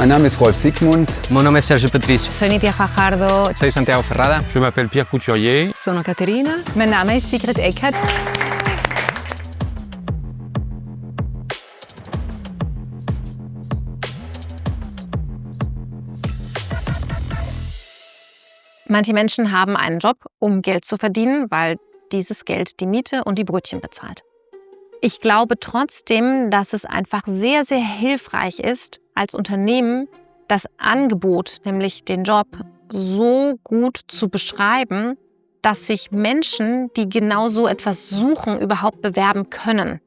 nome é Rolf Sigmund. Meu nome é Sérgio Patrício. Sou Nítia Fajardo. Sou Santiago Ferrada. Je m'appelle Pierre Couturier. Sono Caterina. Meu nome é Sigrid Eckert. Manche Menschen haben einen Job, um Geld zu verdienen, weil dieses Geld die Miete und die Brötchen bezahlt. Ich glaube trotzdem, dass es einfach sehr, sehr hilfreich ist, als Unternehmen das Angebot, nämlich den Job, so gut zu beschreiben, dass sich Menschen, die genau so etwas suchen, überhaupt bewerben können.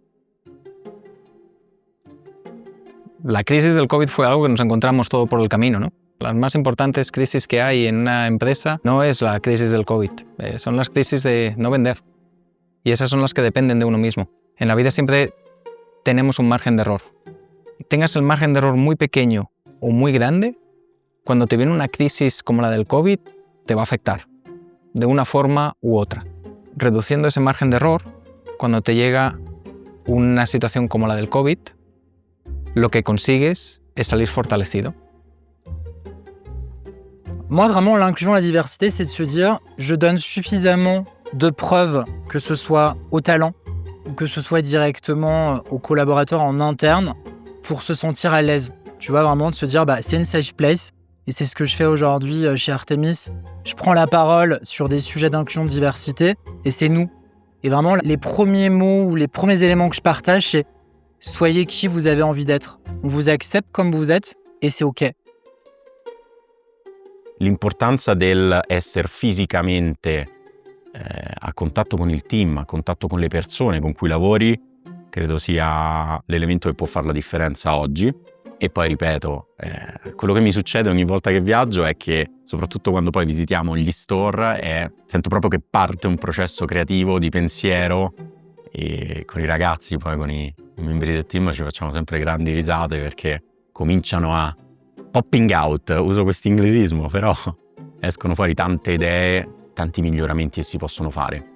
La crisis del COVID fue algo que nos encontramos todo por el camino, ¿no? Las más importantes crisis que hay en una empresa no es la crisis del COVID, son las crisis de no vender. Y esas son las que dependen de uno mismo. En la vida siempre tenemos un margen de error. Tengas el margen de error muy pequeño o muy grande, cuando te viene una crisis como la del COVID, te va a afectar, de una forma u otra. Reduciendo ese margen de error, cuando te llega una situación como la del COVID, lo que consigues es salir fortalecido. Moi, vraiment, l'inclusion et la diversité, c'est de se dire je donne suffisamment de preuves, que ce soit au talent ou que ce soit directement aux collaborateurs en interne, pour se sentir à l'aise. Tu vois, vraiment de se dire c'est une safe place. Et c'est ce que je fais aujourd'hui chez Artemis. Je prends la parole sur des sujets d'inclusion, de diversité, et c'est nous. Et vraiment, les premiers mots ou les premiers éléments que je partage, c'est soyez qui vous avez envie d'être. On vous accepte comme vous êtes, et c'est OK. L'importanza del essere fisicamente a contatto con il team, a contatto con le persone con cui lavori, credo sia l'elemento che può fare la differenza oggi. E poi ripeto, quello che mi succede ogni volta che viaggio è che, soprattutto quando poi visitiamo gli store, sento proprio che parte un processo creativo di pensiero, e con i ragazzi, poi con i membri del team ci facciamo sempre grandi risate perché cominciano a popping out, uso questo inglesismo, però escono fuori tante idee, tanti miglioramenti che si possono fare.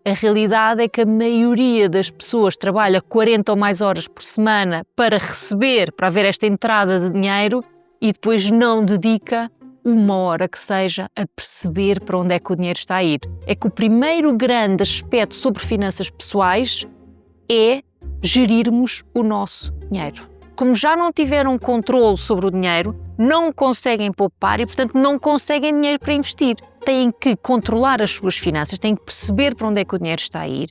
A realidade é que a maioria das pessoas trabalha 40 ou mais horas por semana para receber, para haver esta entrada de dinheiro e depois não dedica uma hora que seja a perceber para onde é que o dinheiro está a ir. É que o primeiro grande aspecto sobre finanças pessoais é gerirmos o nosso dinheiro. Como já não tiveram controle sobre o dinheiro, não conseguem poupar e, portanto, não conseguem dinheiro para investir. Têm que controlar as suas finanças, têm que perceber para onde é que o dinheiro está a ir